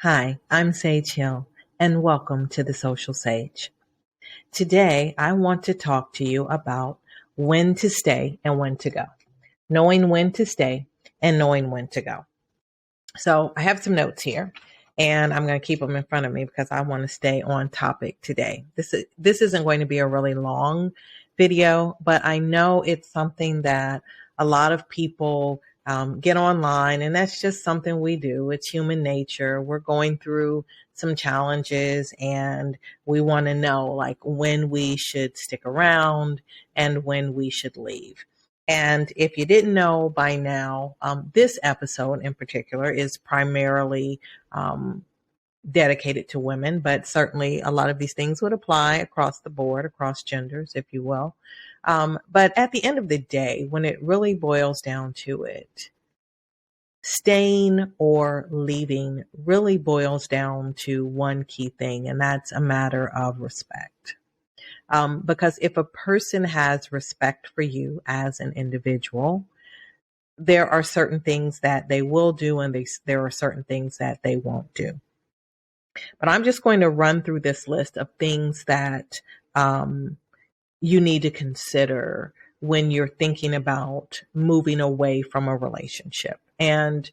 Hi, I'm Sage Hill, and welcome to the Soulcial Sage. Today, I want to talk to you about when to stay and when to go. Knowing when to stay and knowing when to go. So, I have some notes here, and I'm going to keep them in front of me because I want to stay on topic today. This isn't going to be a really long video, but I know it's something that a lot of people get online, and that's just something we do. It's human nature. We're going through some challenges, and we want to know like when we should stick around and when we should leave. And if you didn't know by now, this episode in particular is primarily dedicated to women, but certainly a lot of these things would apply across the board, across genders, if you will. But at the end of the day, when it really boils down to it, staying or leaving really boils down to one key thing, and that's a matter of respect. Because if a person has respect for you as an individual, there are certain things that they will do and there are certain things that they won't do. But I'm just going to run through this list of things that you need to consider when you're thinking about moving away from a relationship. And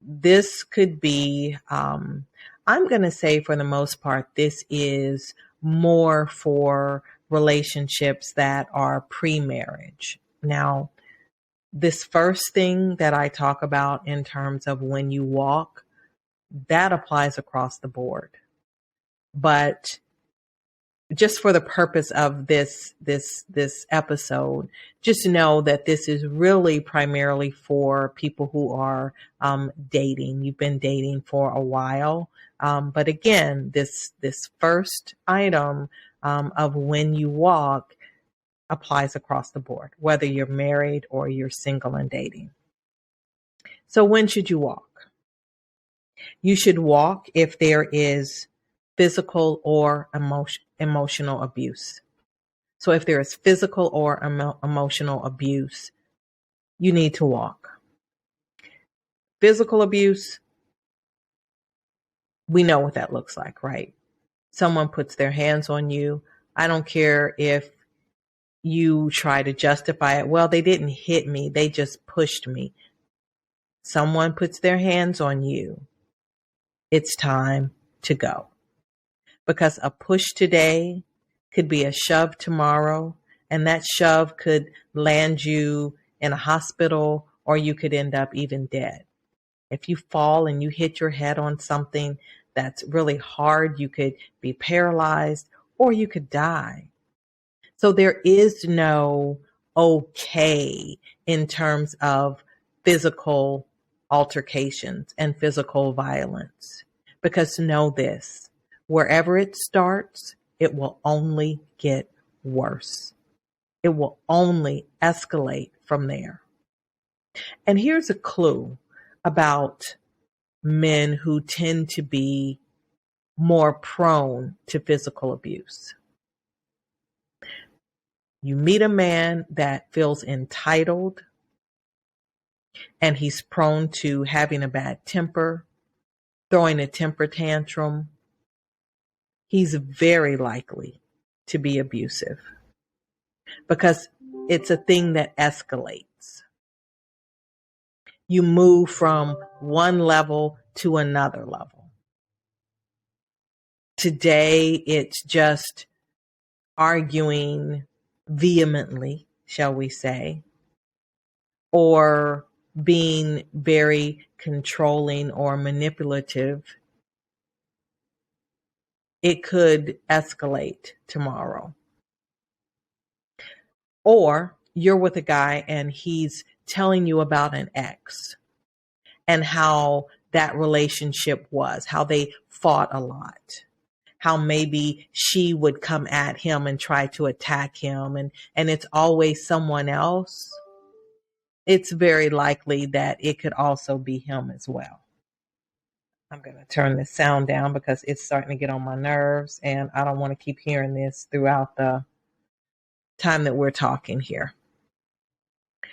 this could be, I'm going to say for the most part, this is more for relationships that are pre-marriage. Now, this first thing that I talk about in terms of when you walk, that applies across the board. But just for the purpose of this episode, just know that this is really primarily for people who are dating. You've been dating for a while. But again, this first item of when you walk applies across the board, whether you're married or you're single and dating. So when should you walk? You should walk if there is physical or emotional abuse. So if there is physical or emotional abuse, you need to walk. Physical abuse, we know what that looks like, right? Someone puts their hands on you. I don't care if you try to justify it. Well, they didn't hit me. They just pushed me. Someone puts their hands on you. It's time to go. Because a push today could be a shove tomorrow, and that shove could land you in a hospital, or you could end up even dead. If you fall and you hit your head on something that's really hard, you could be paralyzed or you could die. So there is no okay in terms of physical altercations and physical violence. Because know this, wherever it starts, it will only get worse. It will only escalate from there. And here's a clue about men who tend to be more prone to physical abuse. You meet a man that feels entitled and he's prone to having a bad temper, throwing a temper tantrum. He's very likely to be abusive because it's a thing that escalates. You move from one level to another level. Today, it's just arguing vehemently, shall we say, or being very controlling or manipulative. It could escalate tomorrow. Or you're with a guy and he's telling you about an ex and how that relationship was, how they fought a lot, how maybe she would come at him and try to attack him, and it's always someone else. It's very likely that it could also be him as well. I'm going to turn this sound down because it's starting to get on my nerves, and I don't want to keep hearing this throughout the time that we're talking here.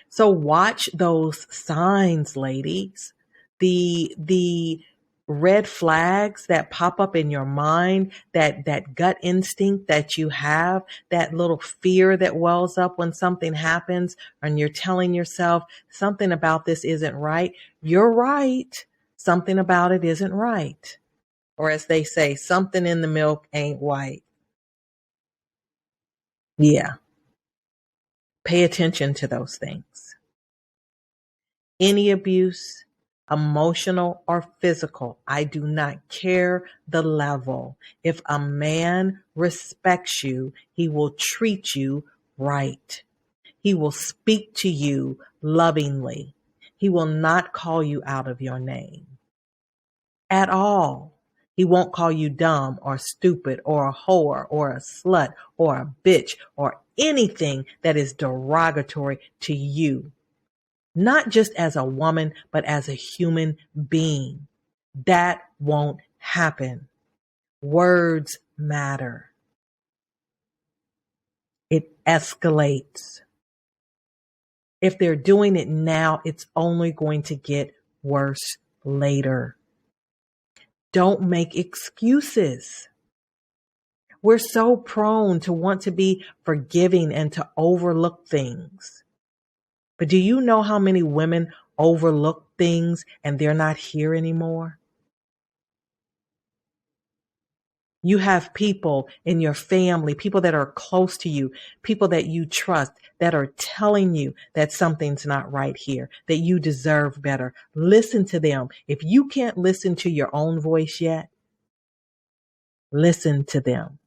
So watch those signs, ladies. The red flags that pop up in your mind, that gut instinct that you have, that little fear that wells up when something happens and you're telling yourself something about this isn't right, you're right. Something about it isn't right. Or as they say, something in the milk ain't white. Yeah. Pay attention to those things. Any abuse, emotional or physical, I do not care the level. If a man respects you, he will treat you right. He will speak to you lovingly. He will not call you out of your name at all. He won't call you dumb or stupid or a whore or a slut or a bitch or anything that is derogatory to you. Not just as a woman, but as a human being. That won't happen. Words matter. It escalates. If they're doing it now, it's only going to get worse later. Don't make excuses. We're so prone to want to be forgiving and to overlook things. But do you know how many women overlook things and they're not here anymore? You have people in your family, people that are close to you, people that you trust that are telling you that something's not right here, that you deserve better. Listen to them. If you can't listen to your own voice yet, listen to them.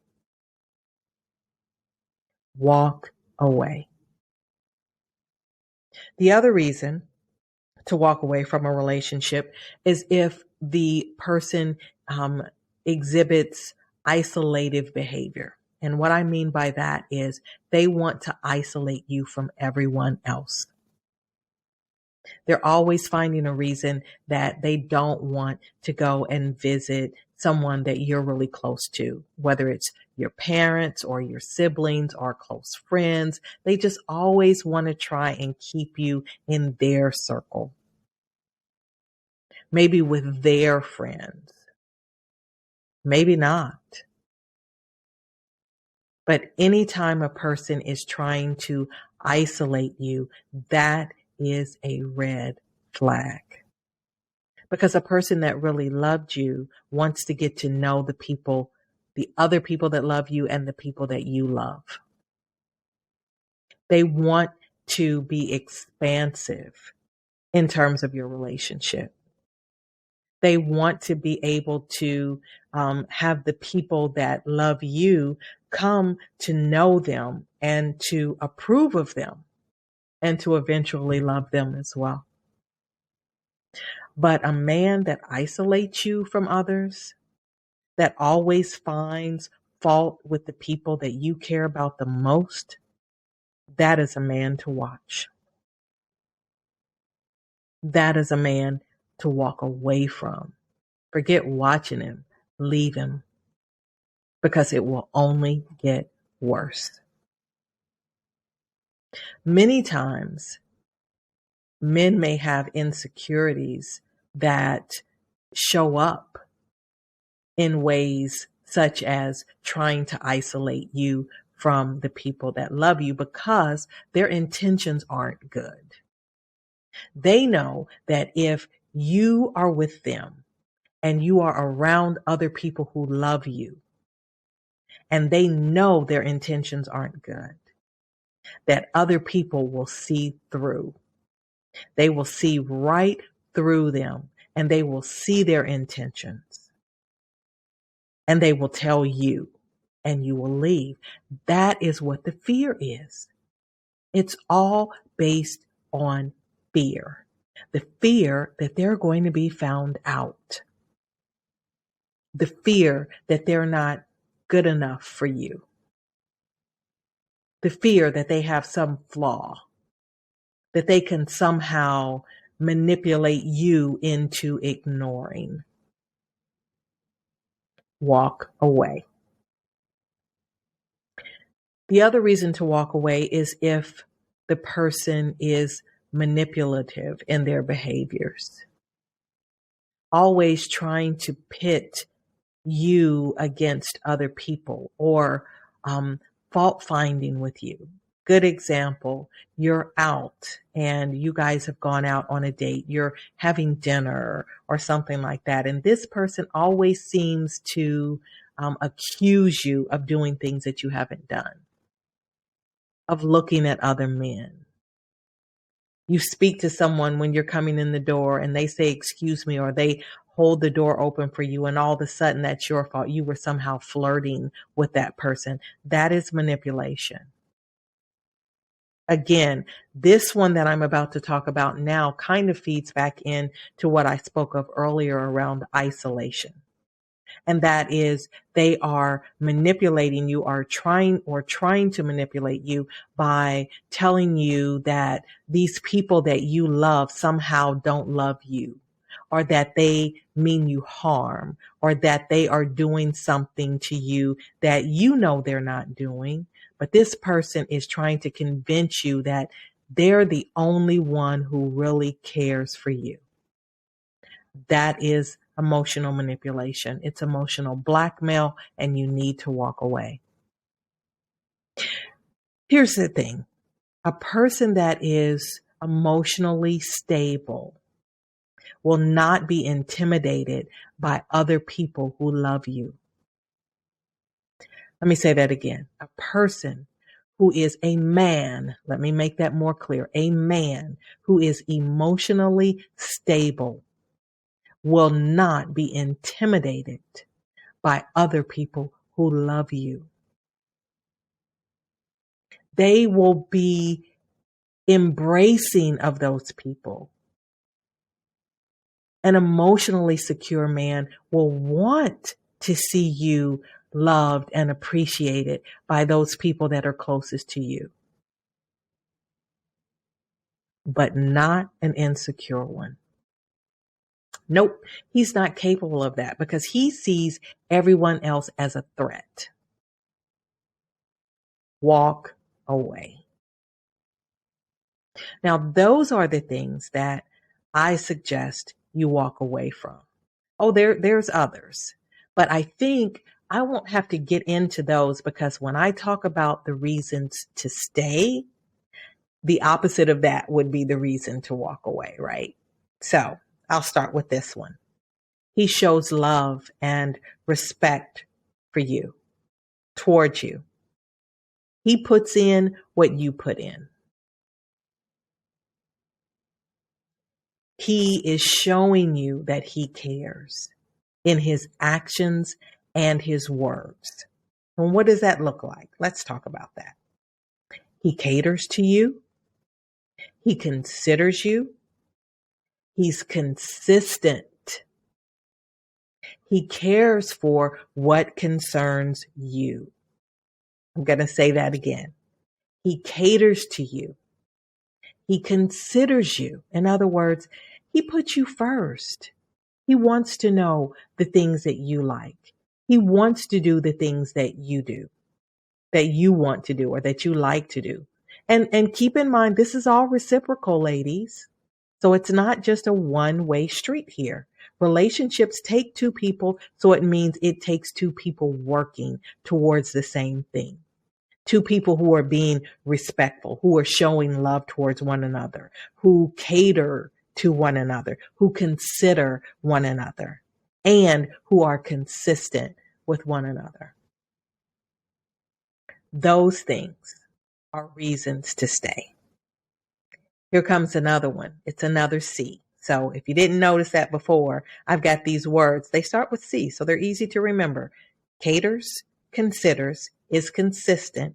Walk away. The other reason to walk away from a relationship is if the person exhibits isolative behavior. And what I mean by that is they want to isolate you from everyone else. They're always finding a reason that they don't want to go and visit someone that you're really close to, whether it's your parents or your siblings or close friends. They just always want to try and keep you in their circle, maybe with their friends, maybe not. But anytime a person is trying to isolate you, that is a red flag. Because a person that really loved you wants to get to know the people, the other people that love you and the people that you love. They want to be expansive in terms of your relationship. They want to be able to have the people that love you come to know them and to approve of them and to eventually love them as well. But a man that isolates you from others, that always finds fault with the people that you care about the most, that is a man to watch. That is a man to walk away from. Forget watching him, leave him, because it will only get worse. Many times, men may have insecurities that show up in ways such as trying to isolate you from the people that love you because their intentions aren't good. They know that if you are with them and you are around other people who love you, and they know their intentions aren't good, that other people will see through. They will see right through them and they will see their intentions and they will tell you and you will leave. That is what the fear is. It's all based on fear. The fear that they're going to be found out. The fear that they're not good enough for you. The fear that they have some flaw, that they can somehow manipulate you into ignoring. Walk away. The other reason to walk away is if the person is manipulative in their behaviors. always trying to pit you against other people or fault finding with you. Good example, you're out and you guys have gone out on a date, you're having dinner or something like that. And this person always seems to accuse you of doing things that you haven't done, of looking at other men. You speak to someone when you're coming in the door and they say, excuse me, or they hold the door open for you, and all of a sudden that's your fault. You were somehow flirting with that person. That is manipulation. Again, this one that I'm about to talk about now kind of feeds back in to what I spoke of earlier around isolation. And that is they are manipulating you or trying to manipulate you by telling you that these people that you love somehow don't love you, or that they mean you harm, or that they are doing something to you that you know they're not doing. But this person is trying to convince you that they're the only one who really cares for you. That is emotional manipulation. It's emotional blackmail, and you need to walk away. Here's the thing. A person that is emotionally stable will not be intimidated by other people who love you. Let me say that again. A person who is a man, let me make that more clear, a man who is emotionally stable will not be intimidated by other people who love you. They will be embracing of those people. An emotionally secure man will want to see you loved and appreciated by those people that are closest to you, but not an insecure one. Nope, he's not capable of that because he sees everyone else as a threat. Walk away. Now, those are the things that I suggest you walk away from. Oh, there's others, but I think I won't have to get into those because when I talk about the reasons to stay, the opposite of that would be the reason to walk away, right? So I'll start with this one. He shows love and respect for you, towards you. He puts in what you put in. He is showing you that he cares in his actions and his words. And what does that look like? Let's talk about that. He caters to you. He considers you. He's consistent. He cares for what concerns you. I'm going to say that again. He caters to you. He considers you. In other words, he puts you first. He wants to know the things that you like. He wants to do the things that you do, that you want to do or that you like to do. And keep in mind, this is all reciprocal, ladies. So it's not just a one-way street here. Relationships take two people, so it means it takes two people working towards the same thing. Two people who are being respectful, who are showing love towards one another, who cater to one another, who consider one another, and who are consistent with one another. Those things are reasons to stay. Here comes another one. It's another C. So if you didn't notice that before, I've got these words. They start with C, so they're easy to remember. Caters, considers, is consistent,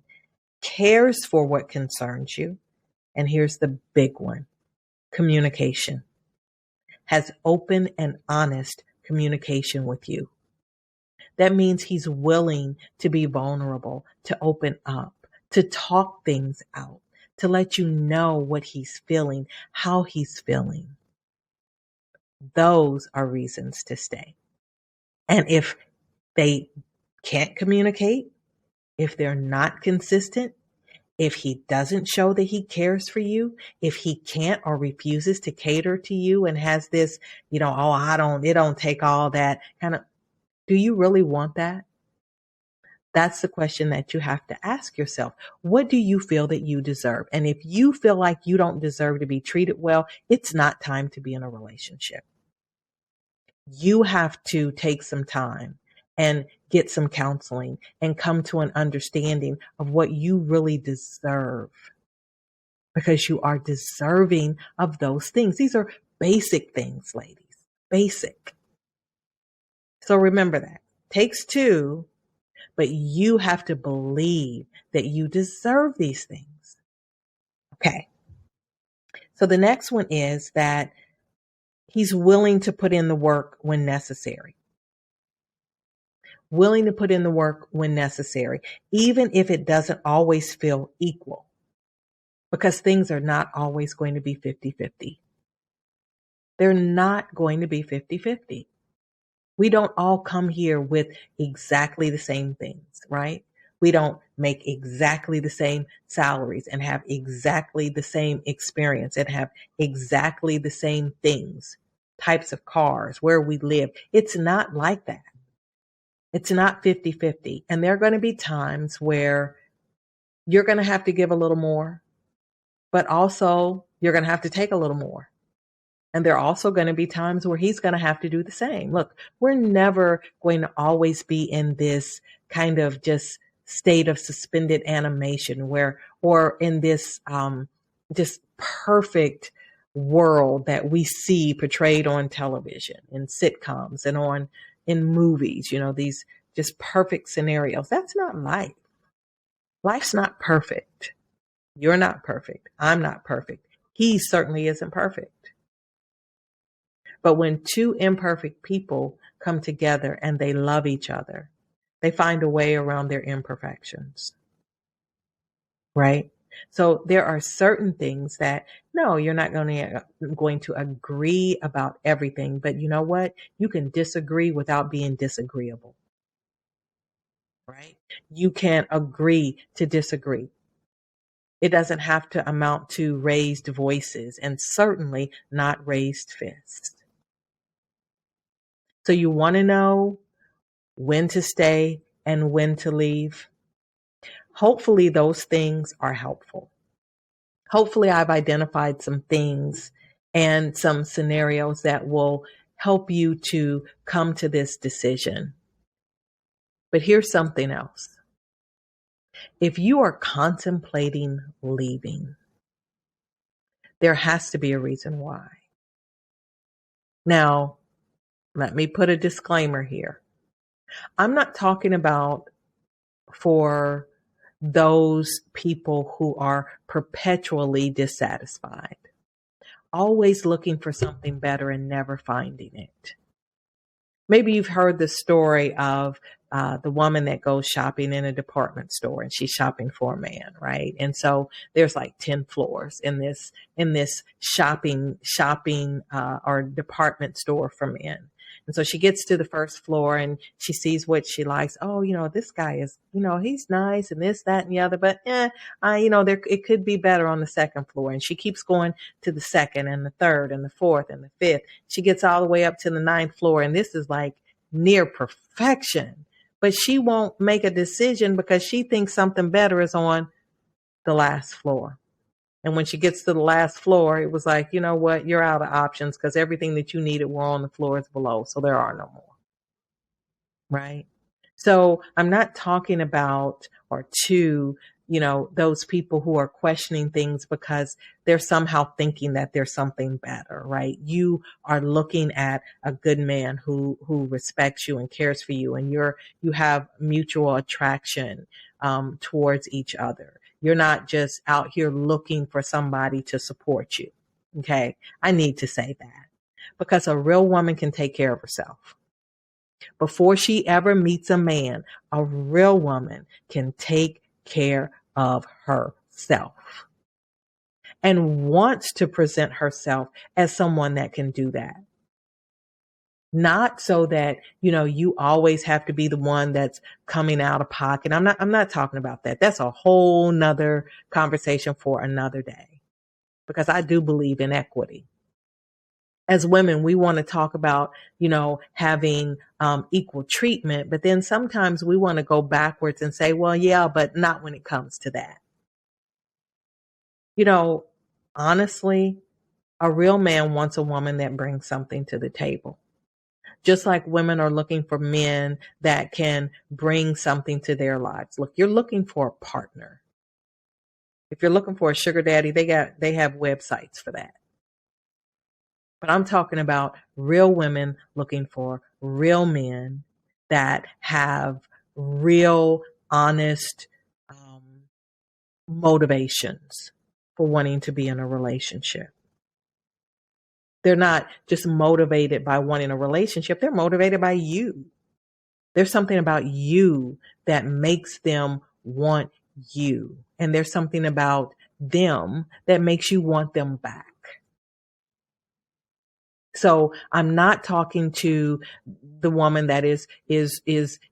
cares for what concerns you. And here's the big one. Communication. Has open and honest communication with you. That means he's willing to be vulnerable, to open up, to talk things out, to let you know what he's feeling, how he's feeling. Those are reasons to stay. And if they can't communicate, if they're not consistent, If he doesn't show that he cares for you, if he can't or refuses to cater to you and has this, it don't take all that kind of, do you really want that? That's the question that you have to ask yourself. What do you feel that you deserve? And if you feel like you don't deserve to be treated well, it's not time to be in a relationship. You have to take some time and get some counseling and come to an understanding of what you really deserve, because you are deserving of those things. These are basic things, ladies. Basic. So remember that. Takes two, but you have to believe that you deserve these things. Okay. So the next one is that he's willing to put in the work when necessary. Willing to put in the work when necessary, even if it doesn't always feel equal, because things are not always going to be 50-50. They're not going to be 50-50. We don't all come here with exactly the same things, right? We don't make exactly the same salaries and have exactly the same experience and have exactly the same things, types of cars, where we live. It's not like that. It's not 50-50. And there are going to be times where you're going to have to give a little more, but also you're going to have to take a little more. And there are also going to be times where he's going to have to do the same. Look, we're never going to always be in this kind of just state of suspended animation or in this just perfect world that we see portrayed on television, in sitcoms and in movies, these just perfect scenarios. That's not life. Life's not perfect. You're not perfect. I'm not perfect. He certainly isn't perfect. But when two imperfect people come together and they love each other, they find a way around their imperfections, right? So there are certain things that, no, you're not going to agree about everything, but you know what? You can disagree without being disagreeable, right? You can agree to disagree. It doesn't have to amount to raised voices, and certainly not raised fists. So you want to know when to stay and when to leave. Hopefully those things are helpful. Hopefully I've identified some things and some scenarios that will help you to come to this decision. But here's something else. If you are contemplating leaving, there has to be a reason why. Now, let me put a disclaimer here. I'm not talking about for those people who are perpetually dissatisfied, always looking for something better and never finding it. Maybe you've heard the story of the woman that goes shopping in a department store, and she's shopping for a man, right? And so there's like 10 floors in this shopping or department store for men. And so she gets to the first floor and she sees what she likes. Oh, this guy is, he's nice and this, that, and the other, but it could be better on the second floor. And she keeps going to the second and the third and the fourth and the fifth. She gets all the way up to the ninth floor. And this is like near perfection, but she won't make a decision because she thinks something better is on the last floor. And when she gets to the last floor, it was like, you know what? You're out of options because everything that you needed were on the floors below. So there are no more. Right? So I'm not talking about those people who are questioning things because they're somehow thinking that there's something better, right? You are looking at a good man who respects you and cares for you, and you have mutual attraction towards each other. You're not just out here looking for somebody to support you. Okay. I need to say that because a real woman can take care of herself. Before she ever meets a man, a real woman can take care of herself and wants to present herself as someone that can do that. Not so that, you always have to be the one that's coming out of pocket. I'm not talking about that. That's a whole nother conversation for another day, because I do believe in equity. As women, we want to talk about, having equal treatment, but then sometimes we want to go backwards and say, well, yeah, but not when it comes to that. You know, honestly, a real man wants a woman that brings something to the table. Just like women are looking for men that can bring something to their lives. Look, you're looking for a partner. If you're looking for a sugar daddy, they have websites for that. But I'm talking about real women looking for real men that have real, honest motivations for wanting to be in a relationship. They're not just motivated by wanting a relationship. They're motivated by you. There's something about you that makes them want you. And there's something about them that makes you want them back. So I'm not talking to the woman that is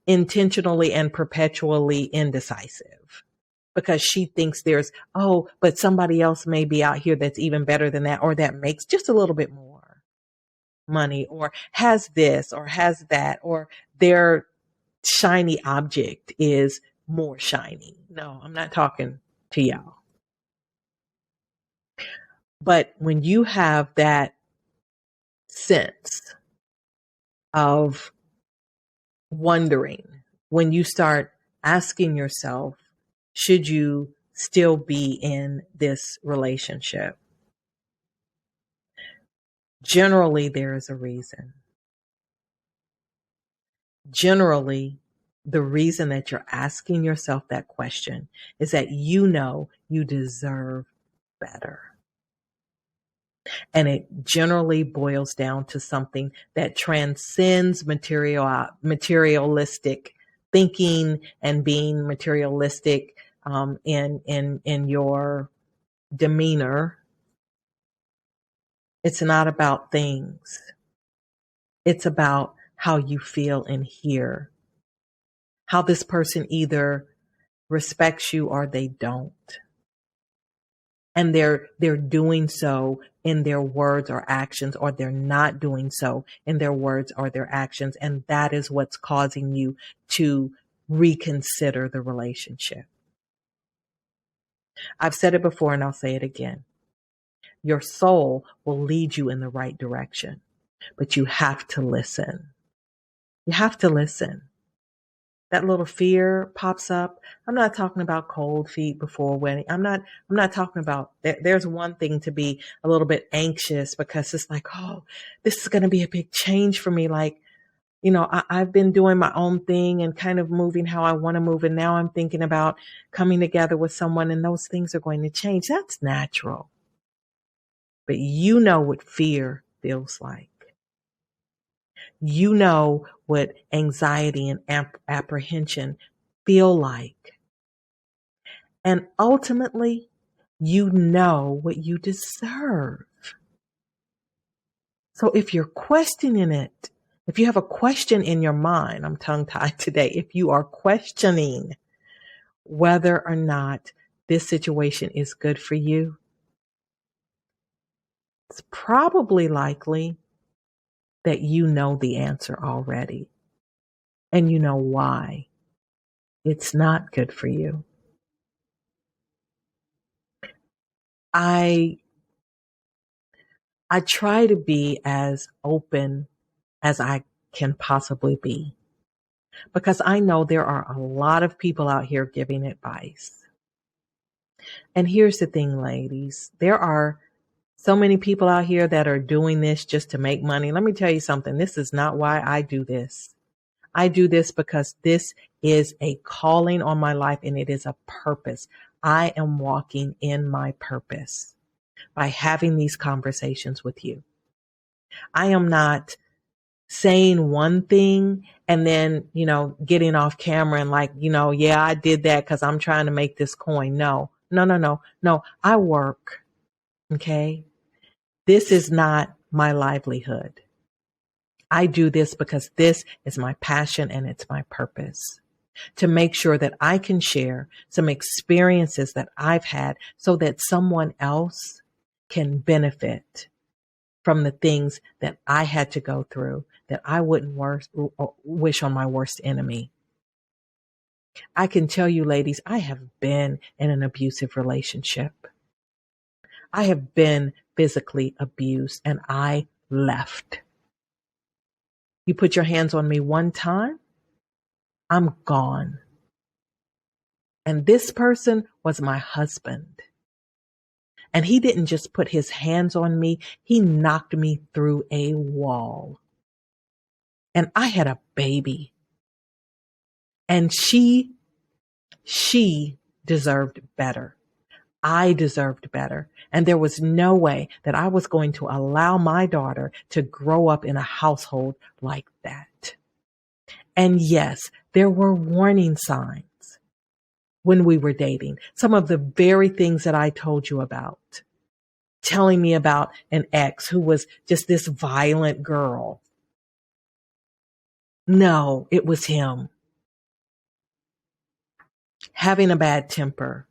intentionally and perpetually indecisive because she thinks but somebody else may be out here that's even better than that, or that makes just a little bit more money, or has this or has that, or their shiny object is more shiny. No, I'm not talking to y'all. But when you have that sense of wondering, when you start asking yourself, should you still be in this relationship? Generally, there is a reason. Generally, the reason that you're asking yourself that question is that you know you deserve better. And it generally boils down to something that transcends materialistic thinking and being materialistic in your demeanor. It's not about things. It's about how you feel and hear. How this person either respects you or they don't. And they're doing so in their words or actions, or they're not doing so in their words or their actions. And that is what's causing you to reconsider the relationship. I've said it before and I'll say it again. Your soul will lead you in the right direction, but you have to listen. You have to listen. That little fear pops up. I'm not talking about cold feet before a wedding. I'm not talking about that. There's one thing to be a little bit anxious because it's like, oh, this is going to be a big change for me. Like, I've been doing my own thing and kind of moving how I want to move. And now I'm thinking about coming together with someone and those things are going to change. That's natural. But you know what fear feels like. You know what anxiety and apprehension feel like. And ultimately, you know what you deserve. So if you're questioning it, if you have a question in your mind, I'm tongue-tied today, if you are questioning whether or not this situation is good for you, it's probably likely that you know the answer already. And you know why it's not good for you. I try to be as open as I can possibly be, because I know there are a lot of people out here giving advice. And here's the thing, ladies, there are so many people out here that are doing this just to make money. Let me tell you something. This is not why I do this. I do this because this is a calling on my life and it is a purpose. I am walking in my purpose by having these conversations with you. I am not saying one thing and then, getting off camera and like, yeah, I did that because I'm trying to make this coin. No. I work. Okay. This is not my livelihood. I do this because this is my passion and it's my purpose, to make sure that I can share some experiences that I've had so that someone else can benefit from the things that I had to go through that I wouldn't wish on my worst enemy. I can tell you, ladies, I have been in an abusive relationship. I have been physically abused and I left. You put your hands on me one time, I'm gone. And this person was my husband. And he didn't just put his hands on me, he knocked me through a wall. And I had a baby. And she deserved better. I deserved better. And there was no way that I was going to allow my daughter to grow up in a household like that. And yes, there were warning signs when we were dating. Some of the very things that I told you about. Telling me about an ex who was just this violent girl. No, it was him. Having a bad temper.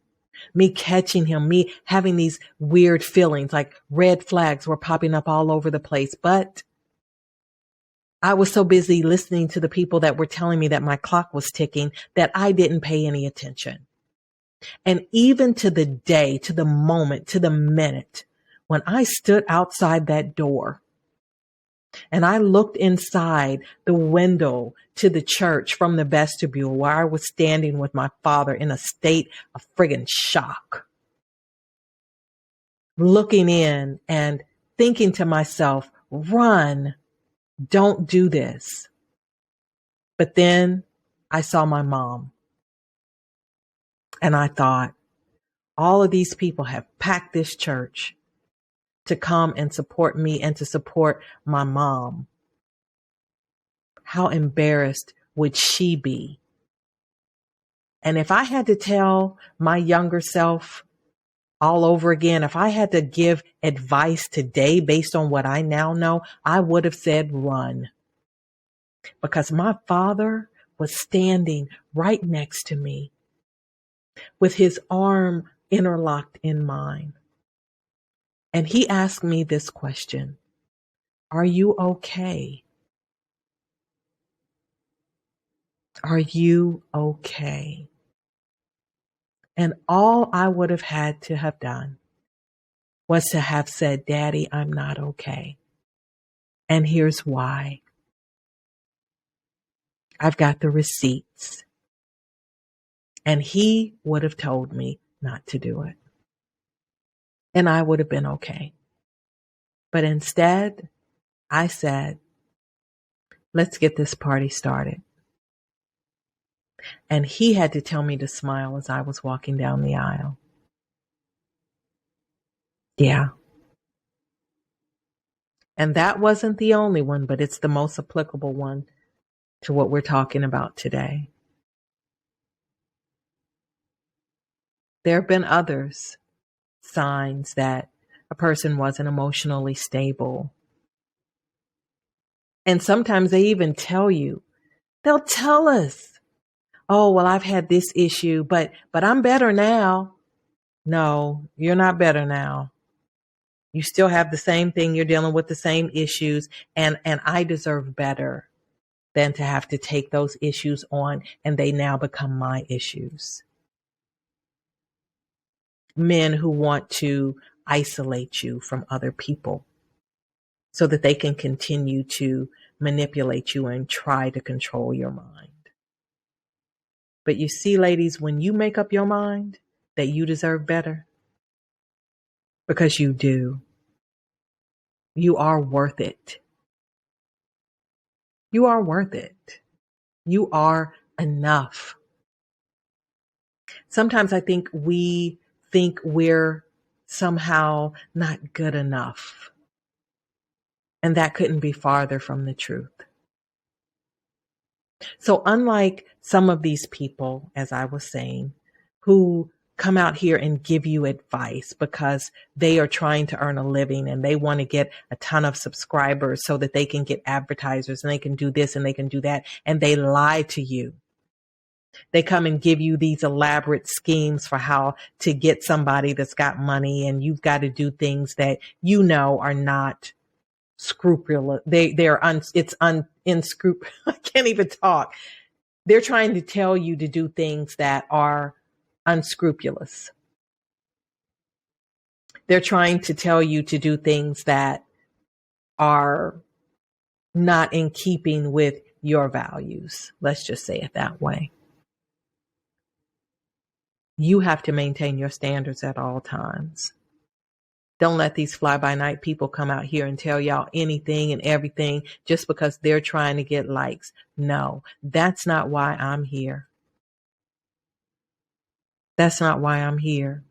Me catching him, me having these weird feelings, like red flags were popping up all over the place. But I was so busy listening to the people that were telling me that my clock was ticking that I didn't pay any attention. And even to the day, to the moment, to the minute, when I stood outside that door and I looked inside the window to the church from the vestibule where I was standing with my father in a state of friggin' shock, looking in and thinking to myself, run, don't do this. But then I saw my mom and I thought, all of these people have packed this church to come and support me and to support my mom. How embarrassed would she be? And if I had to tell my younger self all over again, if I had to give advice today based on what I now know, I would have said run. Because my father was standing right next to me with his arm interlocked in mine. And he asked me this question, are you okay? Are you okay? And all I would have had to have done was to have said, Daddy, I'm not okay. And here's why. I've got the receipts. And he would have told me not to do it. And I would have been okay. But instead, I said, let's get this party started. And he had to tell me to smile as I was walking down the aisle. Yeah. And that wasn't the only one, but it's the most applicable one to what we're talking about today. There have been others, signs that a person wasn't emotionally stable. And sometimes they even tell you, they'll tell us, oh, well, I've had this issue, but I'm better now. No, you're not better now. You still have the same thing. You're dealing with the same issues. And I deserve better than to have to take those issues on and they now become my issues. Men who want to isolate you from other people so that they can continue to manipulate you and try to control your mind. But you see, ladies, when you make up your mind that you deserve better, because you do, you are worth it. You are worth it. You are enough. Sometimes I think we think we're somehow not good enough. And that couldn't be farther from the truth. So unlike some of these people, as I was saying, who come out here and give you advice because they are trying to earn a living and they want to get a ton of subscribers so that they can get advertisers and they can do this and they can do that. And they lie to you. They come and give you these elaborate schemes for how to get somebody that's got money, and you've got to do things that you know are not scrupulous. Inscrupulous. I can't even talk. They're trying to tell you to do things that are unscrupulous. They're trying to tell you to do things that are not in keeping with your values. Let's just say it that way. You have to maintain your standards at all times. Don't let these fly-by-night people come out here and tell y'all anything and everything just because they're trying to get likes. No, that's not why I'm here. That's not why I'm here.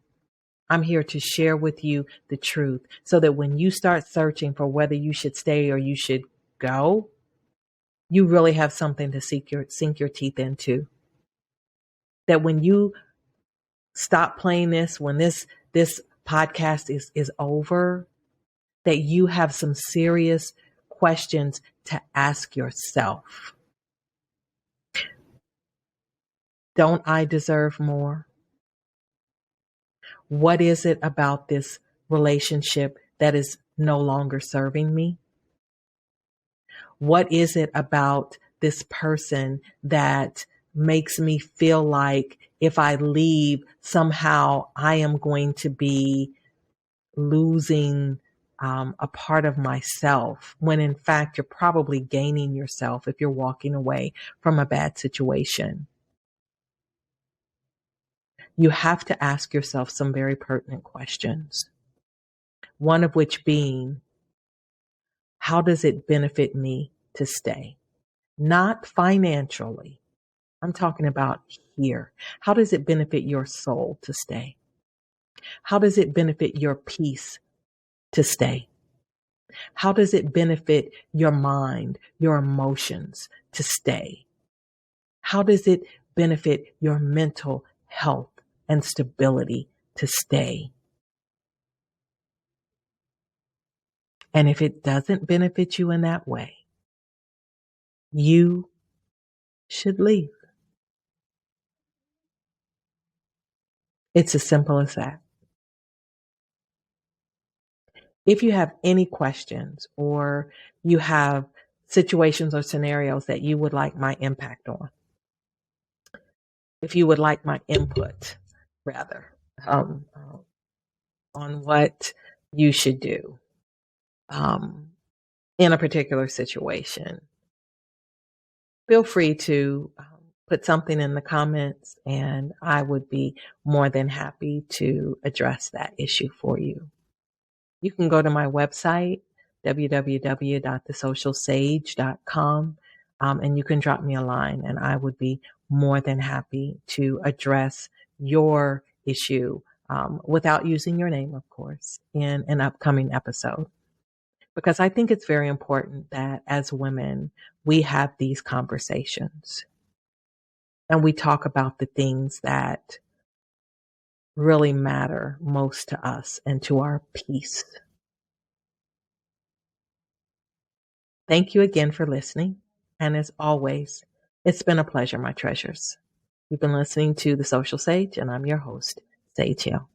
I'm here to share with you the truth so that when you start searching for whether you should stay or you should go, you really have something to sink your teeth into. That when you stop playing this, when this podcast is over, that you have some serious questions to ask yourself. Don't I deserve more? What is it about this relationship that is no longer serving me? What is it about this person that makes me feel like if I leave, somehow I am going to be losing a part of myself, when in fact you're probably gaining yourself if you're walking away from a bad situation? You have to ask yourself some very pertinent questions. One of which being, how does it benefit me to stay? Not financially. I'm talking about here. How does it benefit your soul to stay? How does it benefit your peace to stay? How does it benefit your mind, your emotions to stay? How does it benefit your mental health and stability to stay? And if it doesn't benefit you in that way, you should leave. It's as simple as that. If you have any questions or you have situations or scenarios that you would like my impact on, if you would like my input, rather, on what you should do in a particular situation, feel free to put something in the comments and I would be more than happy to address that issue for you. You can go to my website, www.thesocialsage.com, and you can drop me a line and I would be more than happy to address your issue without using your name, of course, in an upcoming episode. Because I think it's very important that as women, we have these conversations and we talk about the things that really matter most to us and to our peace. Thank you again for listening. And as always, it's been a pleasure, my treasures. You've been listening to The Soulcial Sage, and I'm your host, Sage Hill.